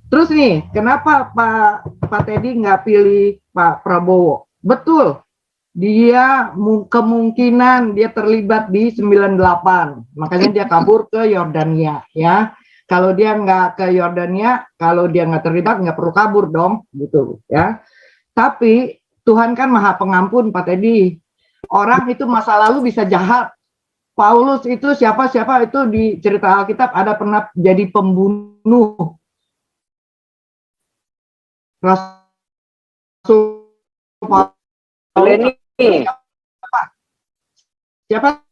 Terus nih, kenapa Pak Teddy nggak pilih Pak Prabowo? Betul, dia kemungkinan dia terlibat di 98, makanya dia kabur ke Yordania ya. Kalau dia nggak ke Yordania, kalau dia nggak terlibat nggak perlu kabur dong, gitu ya. Tapi Tuhan kan maha pengampun Pak Teddy. Orang itu masa lalu bisa jahat. Paulus itu siapa itu di cerita Alkitab ada pernah jadi pembunuh. Rasul Paulus siapa?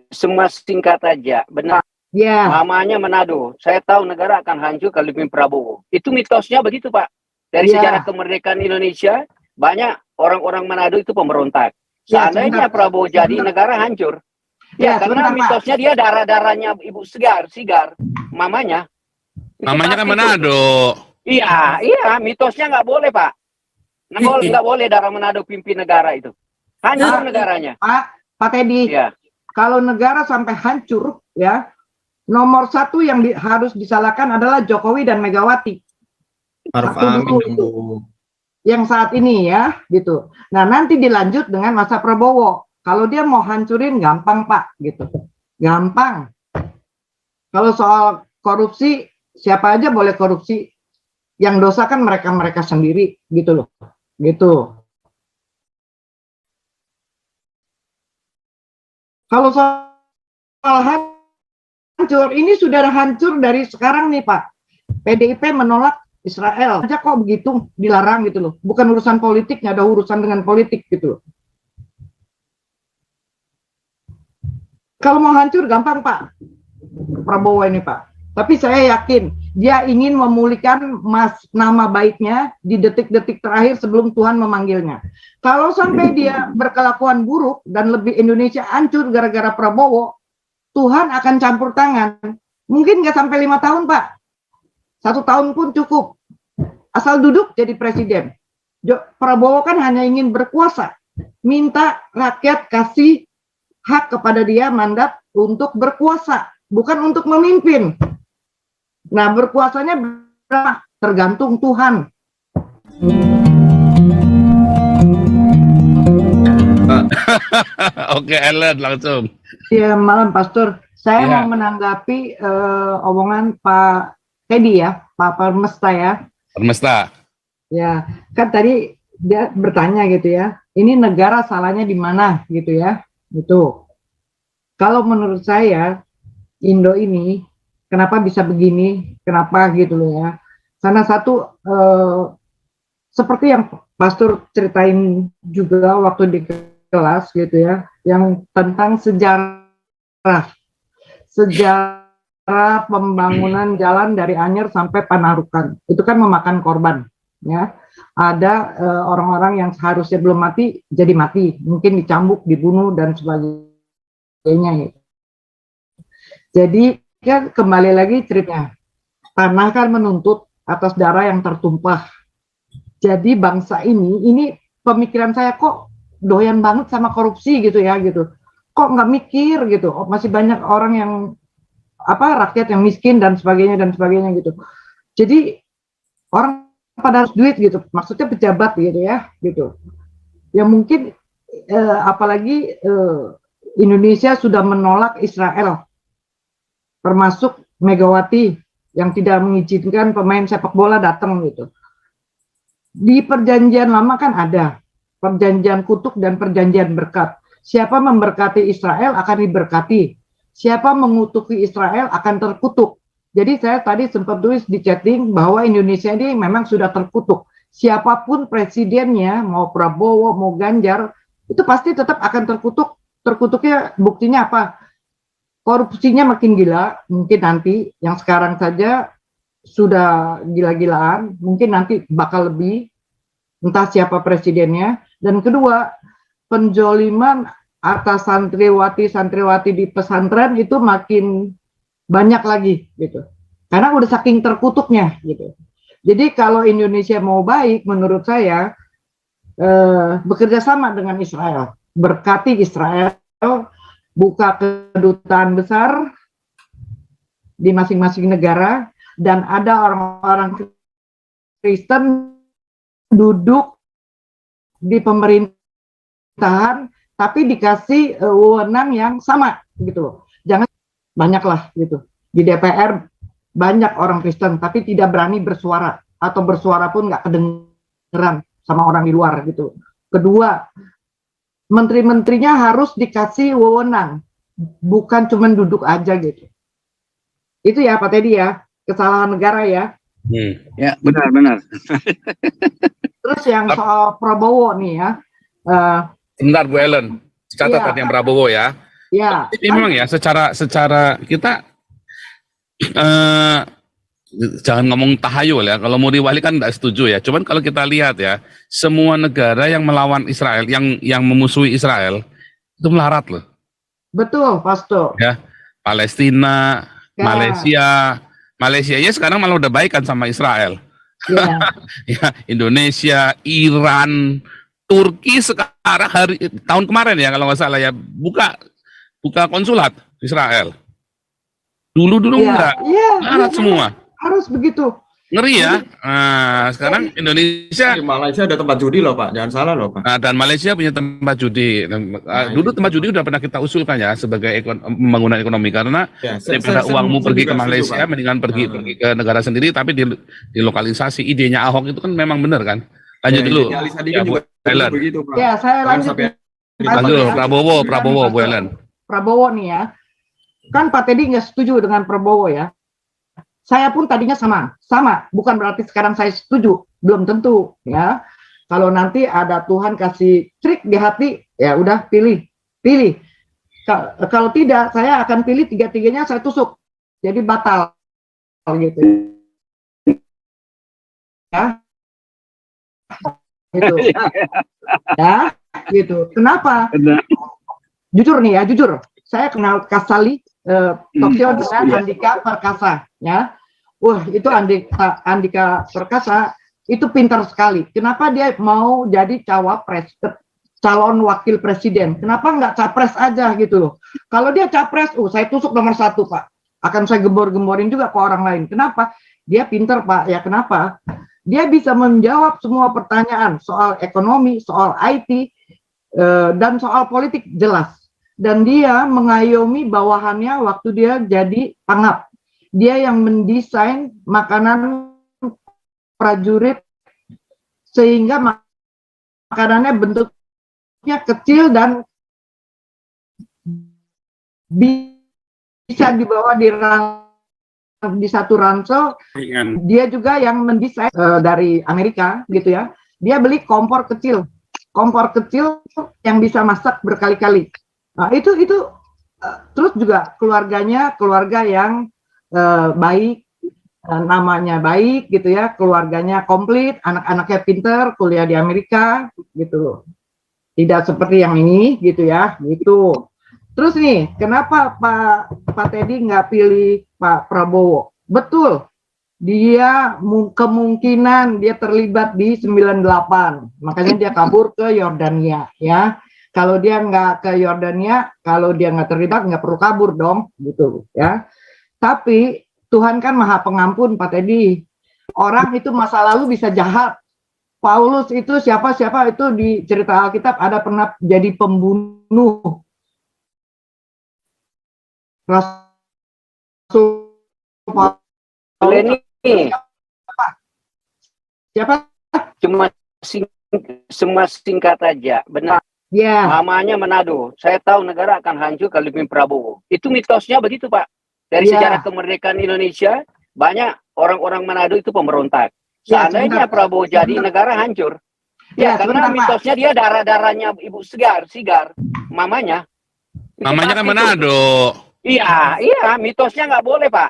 Cuma singkat aja, benar. Ya. Mamanya Manado. Saya tahu negara akan hancur kalau pimpin Prabowo. Itu mitosnya begitu, Pak. Dari sejarah kemerdekaan Indonesia, banyak orang-orang Manado itu pemberontak. Seandainya Prabowo jadi, negara hancur. Ya, karena mitosnya dia darah-darahnya Ibu Sigar, mamanya. Mamanya kan Manado. Iya, mitosnya nggak boleh, Pak. Nggak boleh darah Manado pimpin negara itu. Hancur negaranya. Pak Teddy, kalau negara sampai hancur, ya, nomor satu yang harus disalahkan adalah Jokowi dan Megawati. Yang saat ini ya, gitu. Nah, nanti dilanjut dengan masa Prabowo. Kalau dia mau hancurin, gampang Pak, gitu. Gampang. Kalau soal korupsi, siapa aja boleh korupsi. Yang dosa kan mereka-mereka sendiri, gitu loh. Gitu. Kalau soal hancur, ini sudah hancur dari sekarang nih Pak. PDIP menolak Israel. Aja kok begitu dilarang gitu loh. Bukan urusan politik, nggak ada urusan dengan politik gitu loh. Kalau mau hancur gampang Pak, Prabowo ini Pak. Tapi saya yakin dia ingin memulihkan nama baiknya di detik-detik terakhir sebelum Tuhan memanggilnya. Kalau sampai dia berkelakuan buruk dan lebih Indonesia hancur gara-gara Prabowo, Tuhan akan campur tangan. Mungkin nggak sampai 5 tahun Pak. 1 tahun pun cukup. Asal duduk jadi presiden. Prabowo kan hanya ingin berkuasa. Minta rakyat kasih hak kepada dia mandat untuk berkuasa, bukan untuk memimpin. Nah, berkuasanya berapa? Tergantung Tuhan. Oke, alert langsung. Ya, malam Pastor. Saya mau menanggapi omongan Pak Teddy ya, Pak Permesta ya. Permesta. Ya, kan tadi dia bertanya gitu ya. Ini negara salahnya di mana gitu ya. Itu. Kalau menurut saya Indo ini kenapa bisa begini? Kenapa gitu loh ya? Karena satu seperti yang Pastor ceritain juga waktu di kelas gitu ya, yang tentang sejarah pembangunan jalan dari Anyer sampai Panarukan. Itu kan memakan korban ya. Ada orang-orang yang seharusnya belum mati jadi mati, mungkin dicambuk, dibunuh dan sebagainya gitu. Jadi kan kembali lagi ceritanya, tanah kan menuntut atas darah yang tertumpah. Jadi bangsa ini pemikiran saya kok doyan banget sama korupsi gitu ya gitu. Kok nggak mikir gitu? Oh, masih banyak orang yang rakyat yang miskin dan sebagainya gitu. Jadi orang pada harus duit gitu. Maksudnya pejabat gitu ya gitu. Ya mungkin apalagi Indonesia sudah menolak Israel. Termasuk Megawati yang tidak mengizinkan pemain sepak bola datang gitu. Di perjanjian lama kan ada perjanjian kutuk dan perjanjian berkat. Siapa memberkati Israel akan diberkati. Siapa mengutuki Israel akan terkutuk. Jadi saya tadi sempat tulis di chatting bahwa Indonesia ini memang sudah terkutuk. Siapapun presidennya, mau Prabowo, mau Ganjar, itu pasti tetap akan terkutuk. Terkutuknya buktinya apa? Korupsinya makin gila, mungkin nanti yang sekarang saja sudah gila-gilaan, mungkin nanti bakal lebih, entah siapa presidennya. Dan kedua, penjoliman atas santriwati di pesantren itu makin banyak lagi gitu. Karena udah saking terkutuknya gitu. Jadi kalau Indonesia mau baik, menurut saya bekerja sama dengan Israel, berkati Israel, buka kedutaan besar di masing-masing negara, dan ada orang-orang Kristen duduk di pemerintahan tapi dikasih wewenang yang sama gitu. Jangan banyaklah gitu. Di DPR banyak orang Kristen tapi tidak berani bersuara atau bersuara pun nggak kedengeran sama orang di luar gitu. Kedua, menteri-menterinya harus dikasih wewenang, bukan cuma duduk aja gitu. Itu ya Pak Teddy ya, kesalahan negara ya. Ya, benar. Terus yang soal Prabowo nih ya. Sebentar Bu Ellen, catat tadi yang Prabowo ya. Ya. Ini memang ya secara kita jangan ngomong tahayul ya. Kalau mau diwali kan nggak setuju ya. Cuman kalau kita lihat ya, semua negara yang melawan Israel, yang memusuhi Israel itu melarat loh. Betul, Pastor. Ya, Palestina, ya. Malaysia ya sekarang malah udah baik kan sama Israel. Ya. Ya, Indonesia, Iran, Turki sekarang tahun kemarin ya kalau nggak salah ya buka konsulat Israel. Dulu enggak, melarat semua. Harus begitu. Ngeri ya. Nah, sekarang Indonesia. Di Malaysia ada tempat judi loh Pak, jangan salah loh Pak. Nah, dan Malaysia punya tempat judi. Dulu tempat judi udah pernah kita usulkan ya sebagai pembangunan ekonomi karena daripada uangmu pergi ke Malaysia, mendingan pergi ke negara sendiri tapi dilokalisasi. Idenya Ahok itu kan memang benar kan. Lanjut dulu. Ya, Bu Ellen. Begitu, Pak. Ya, saya lanjut. Lanjut, Prabowo, Bu Ellen. Prabowo nih ya. Kan Pak Teddy nggak setuju dengan Prabowo ya. Saya pun tadinya sama, bukan berarti sekarang saya setuju, belum tentu ya. Kalau nanti ada Tuhan kasih trik di hati, ya udah pilih. Kalau tidak, saya akan pilih tiga-tiganya saya tusuk, jadi batal gitu. Ya, gitu. Ya, gitu. Kenapa? Jujur nih ya, saya kenal Kasali. Tokyo dengan Andika Perkasa ya. Wah, itu Andika Perkasa itu pintar sekali. Kenapa dia mau jadi cawapres, calon wakil presiden? Kenapa nggak capres aja gitu loh? Kalau dia capres, saya tusuk nomor 1 Pak. Akan saya gembor-gemborin juga ke orang lain. Kenapa? Dia pintar Pak. Ya kenapa? Dia bisa menjawab semua pertanyaan soal ekonomi, soal IT, dan soal politik jelas. Dan dia mengayomi bawahannya waktu dia jadi pangap. Dia yang mendesain makanan prajurit sehingga makanannya bentuknya kecil dan bisa dibawa di satu ransel. Dia juga yang mendesain dari Amerika gitu ya. Dia beli kompor kecil yang bisa masak berkali-kali. Nah, itu terus juga keluarga yang baik, namanya baik gitu ya, keluarganya komplit, anak-anaknya pinter, kuliah di Amerika gitu loh. Tidak seperti yang ini gitu ya, gitu. Terus nih, kenapa Pak Teddy nggak pilih Pak Prabowo? Betul, dia kemungkinan dia terlibat di 98, makanya dia kabur ke Yordania ya. Kalau dia nggak ke Yordania, kalau dia nggak terlibat, nggak perlu kabur dong, gitu ya. Tapi Tuhan kan Maha Pengampun, Pak Teddy. Orang itu masa lalu bisa jahat. Paulus itu siapa itu di cerita Alkitab ada pernah jadi pembunuh. Rasul Paulus. Siapa? Cuma singkat aja, benar. Ya. Namanya Manado. Saya tahu negara akan hancur kalau dipimpin Prabowo. Itu mitosnya begitu, Pak. Dari sejarah kemerdekaan Indonesia, banyak orang-orang Manado itu pemberontak. Seandainya Prabowo jadi negara hancur. Ya, karena mitosnya dia darah-darahnya Ibu Sigar, mamanya. Namanya kan Manado. Iya, mitosnya nggak boleh, Pak.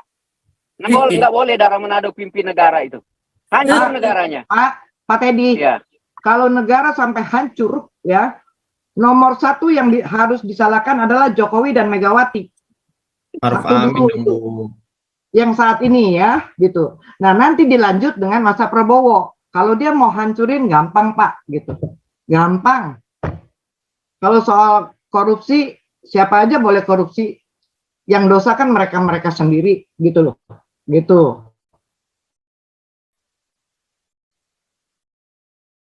Nggak boleh darah Manado pimpin negara itu. Hancur negaranya. Pak Teddy, kalau negara sampai hancur, ya, nomor 1 yang harus disalahkan adalah Jokowi dan Megawati. Yang saat ini ya, gitu. Nah, nanti dilanjut dengan masa Prabowo. Kalau dia mau hancurin gampang, Pak, gitu. Gampang. Kalau soal korupsi, siapa aja boleh korupsi. Yang dosa kan mereka sendiri, gitu loh. Gitu.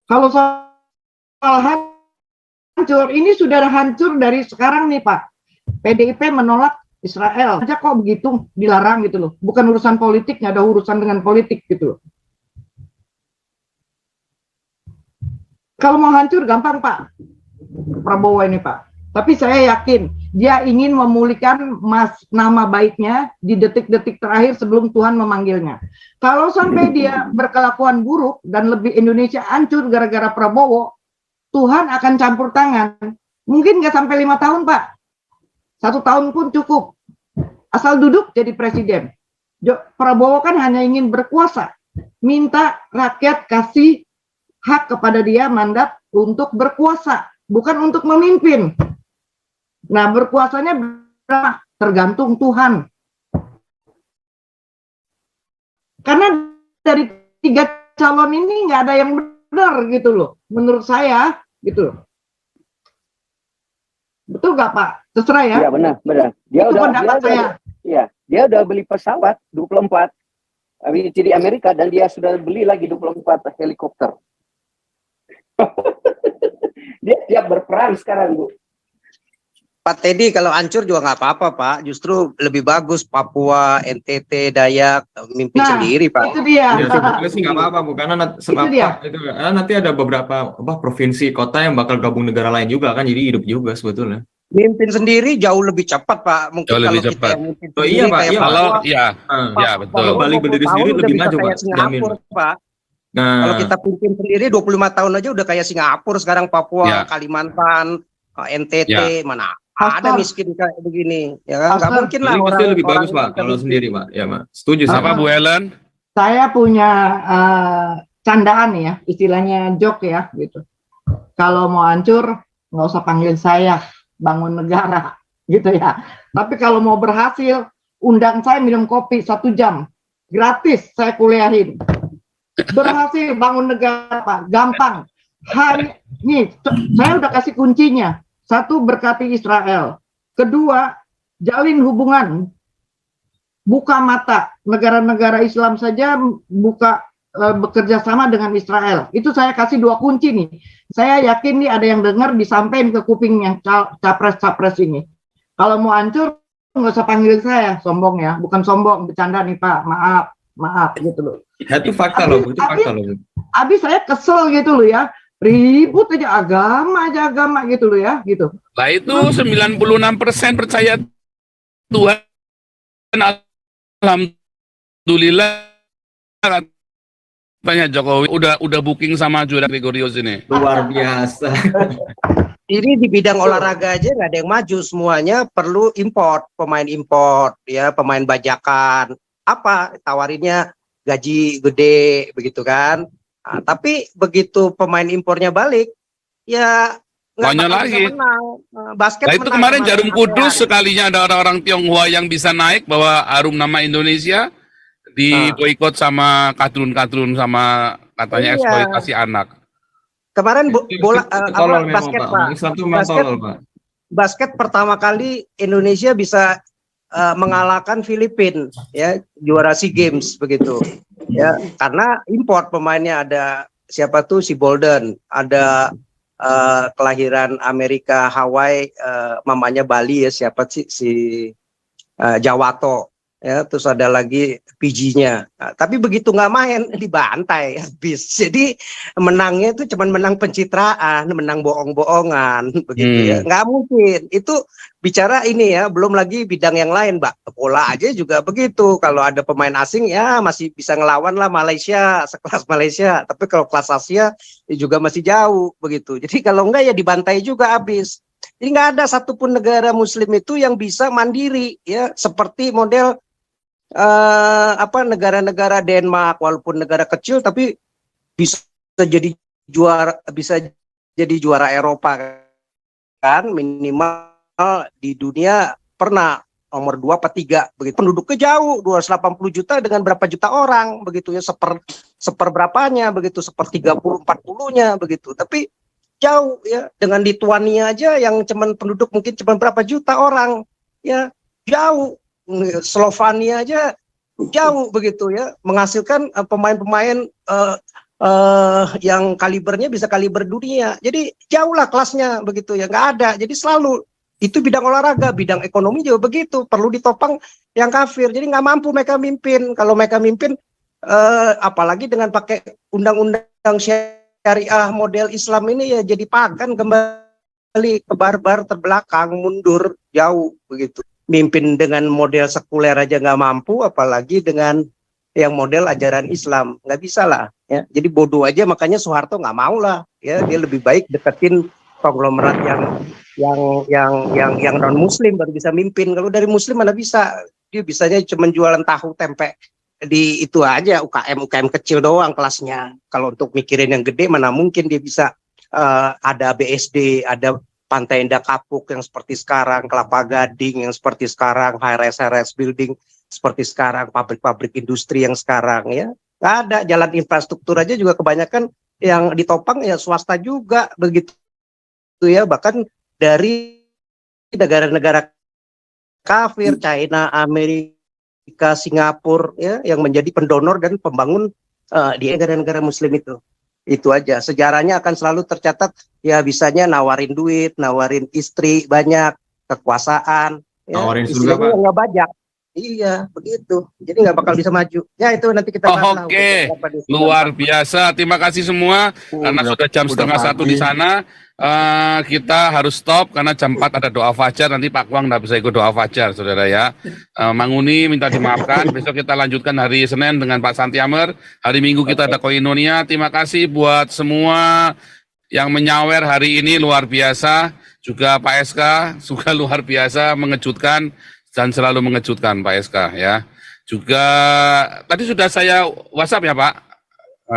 Kalau soal hancur, ini sudah hancur dari sekarang nih Pak. PDIP menolak Israel aja kok begitu dilarang gitu loh. Bukan urusan politik, nggak ada urusan dengan politik gitu loh. Kalau mau hancur gampang Pak Prabowo ini Pak. Tapi saya yakin dia ingin memulihkan nama baiknya di detik-detik terakhir sebelum Tuhan memanggilnya. Kalau sampai dia berkelakuan buruk dan lebih Indonesia hancur gara-gara Prabowo, Tuhan akan campur tangan. Mungkin nggak sampai 5 tahun Pak. 1 tahun pun cukup. Asal duduk jadi presiden. Prabowo kan hanya ingin berkuasa. Minta rakyat kasih hak kepada dia mandat untuk berkuasa. Bukan untuk memimpin. Nah, berkuasanya berapa? Tergantung Tuhan. Karena dari 3 calon ini nggak ada yang benar gitu loh. Menurut saya gitu loh. Betul nggak Pak? Terserah ya. Iya benar. Dia udah beli pesawat 24 di Amerika dan dia sudah beli lagi 24 helikopter. Dia siap berperang sekarang, Bu. Pak Teddy, kalau hancur juga nggak apa-apa, Pak. Justru lebih bagus Papua, NTT, Dayak mimpin sendiri, Pak. Itu dia. Ya, sebetulnya sih nggak apa-apa, Bu. Karena nanti ada beberapa provinsi, kota yang bakal gabung negara lain juga kan, jadi hidup juga sebetulnya. Mimpin sendiri jauh lebih cepat, Pak. Mungkin jauh lebih kalau cepat. kita mimpin Oh, iya, Pak. Iya, Kalau ya betul. Kalau Bali berdiri sendiri lebih maju, Pak. Jamin, Pak. Nah, Kalau kita pimpin sendiri 25 tahun aja udah kayak Singapura sekarang, Papua, Kalimantan, NTT, mana ada miskin kayak begini, ya kan? Nggak mungkin lah. pasti lebih bagus, Pak, kalau sendiri, Pak. Ya, Pak. Setuju Apa sama. Bu Helen? Saya punya candaan ya, istilahnya joke ya gitu. Kalau mau hancur, nggak usah panggil saya, bangun negara gitu ya. Tapi kalau mau berhasil, undang saya minum kopi 1 jam, gratis saya kuliahin. Berhasil bangun negara Pak, gampang. Nih, saya udah kasih kuncinya. 1, berkati Israel. 2, jalin hubungan. Buka mata. Negara-negara Islam saja bekerja sama dengan Israel. Itu saya kasih 2 kunci nih. Saya yakin nih ada yang dengar disampaikan ke kupingnya capres-capres ini. Kalau mau hancur, nggak usah panggil saya. Sombong ya. Bukan sombong, bercanda nih Pak. Maaf gitu loh. Itu fakta loh, itu fakta loh. Abis saya kesel gitu loh ya. Ribut aja agama gitu loh ya gitu. Lah itu 96% percaya Tuhan, alhamdulillah katanya Jokowi udah booking sama Juara Gregorius ini. Luar biasa. Ini di bidang olahraga aja nggak ada yang maju, semuanya perlu import, pemain import, ya pemain bajakan. Apa tawarinnya gaji gede begitu kan? Nah, tapi begitu pemain impornya balik, ya nggak lagi. Basket nah, itu kemarin Jarum Kudus sekalinya ada orang-orang Tionghoa yang bisa naik bawa harum nama Indonesia di boikot sama kadrun sama katanya eksploitasi anak. Kemarin basket Pak. Basket pertama kali Indonesia bisa mengalahkan Filipina ya, juara SEA Games begitu. Ya, karena import pemainnya ada siapa tuh si Bolden, ada kelahiran Amerika Hawaii, mamanya Bali ya, siapa sih si Jawato ya, terus ada lagi PG-nya. Nah, tapi begitu nggak main dibantai habis. Jadi menangnya itu cuma menang pencitraan, menang bohong-bohongan begitu ya. Nggak mungkin. Itu bicara ini ya, belum lagi bidang yang lain, Mbak. Bola aja juga begitu. Kalau ada pemain asing ya masih bisa ngelawan lah Malaysia, sekelas Malaysia. Tapi kalau kelas Asia ya juga masih jauh begitu. Jadi kalau enggak ya dibantai juga habis. Jadi nggak ada satupun negara Muslim itu yang bisa mandiri ya, seperti model negara-negara Denmark, walaupun negara kecil tapi bisa jadi juara Eropa kan, minimal di dunia pernah nomor 2 atau 3 begitu. Penduduknya jauh 280 juta dengan berapa juta orang begitu ya, seperberapanya begitu, 30-40-nya begitu. Tapi jauh ya, dengan Lituania aja yang penduduk mungkin cuma berapa juta orang ya, jauh. Slovenia aja jauh begitu ya, menghasilkan pemain-pemain yang kalibernya bisa kaliber dunia. Jadi jauh lah kelasnya begitu ya, nggak ada. Jadi selalu itu bidang olahraga, bidang ekonomi juga begitu. Perlu ditopang yang kafir. Jadi nggak mampu mereka mimpin. Kalau mereka mimpin, apalagi dengan pakai undang-undang syariah model Islam ini ya jadi pakan kembali ke barbar, terbelakang, mundur jauh begitu. Mimpin dengan model sekuler aja nggak mampu, apalagi dengan yang model ajaran Islam, nggak bisa lah ya. Jadi bodoh aja, makanya Soeharto nggak mau lah ya, dia lebih baik deketin konglomerat yang non Muslim baru bisa mimpin. Kalau dari Muslim mana bisa, dia bisanya cuma jualan tahu tempe di itu aja, UKM kecil doang kelasnya. Kalau untuk mikirin yang gede mana mungkin dia bisa ada BSD, ada Pantai Indah Kapuk yang seperti sekarang, Kelapa Gading yang seperti sekarang, HRS building seperti sekarang, pabrik-pabrik industri yang sekarang ya. Nggak ada, jalan infrastruktur aja juga kebanyakan yang ditopang ya swasta juga begitu ya, bahkan dari negara-negara kafir, China, Amerika, Singapura ya, yang menjadi pendonor dan pembangun di negara-negara Muslim itu. Itu aja, sejarahnya akan selalu tercatat ya, bisanya nawarin duit, nawarin istri banyak, kekuasaan ya, nawarin surga Pak, nggak banyak. Iya, begitu. Jadi nggak bakal bisa maju. Ya itu nanti kita bahas. Oke, luar biasa. Terima kasih semua. Karena sudah jam setengah satu di sana. Kita harus stop karena jam 4 ada doa fajar. Nanti Pak Kwang nggak bisa ikut doa fajar, saudara ya. Manguni minta dimaafkan. Besok kita lanjutkan hari Senin dengan Pak Santiamer. Hari Minggu kita ada Koinonia. Terima kasih buat semua yang menyawer hari ini, luar biasa. Juga Pak SK juga luar biasa, mengejutkan. Dan selalu mengejutkan Pak SK ya. Juga tadi sudah saya WhatsApp ya Pak.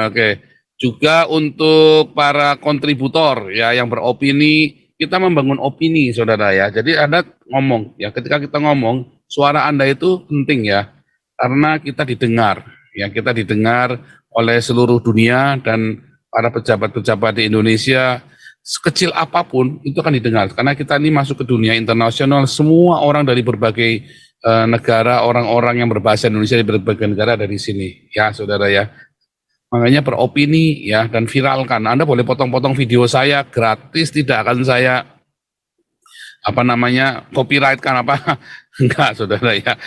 Oke. Juga untuk para kontributor ya yang beropini, kita membangun opini saudara ya. Jadi Anda ngomong ya, ketika kita ngomong suara Anda itu penting ya. Karena kita didengar ya, kita didengar oleh seluruh dunia dan para pejabat-pejabat di Indonesia. Sekecil apapun itu akan didengar karena kita ini masuk ke dunia internasional, semua orang dari berbagai negara, orang-orang yang berbahasa Indonesia di berbagai negara dari sini ya saudara ya. Makanya beropini ya dan viralkan. Anda boleh potong-potong video saya gratis, tidak akan saya copyright kan apa enggak saudara ya.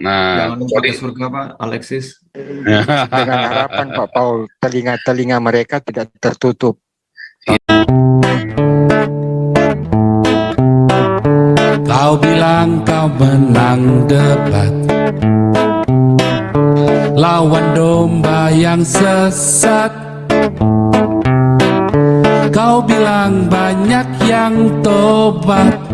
Nah, jangan lupa ke surga Pak Alexis. Dengan harapan Pak Paul, telinga-telinga mereka tidak tertutup. Kau bilang kau menang debat, lawan domba yang sesat. Kau bilang banyak yang tobat.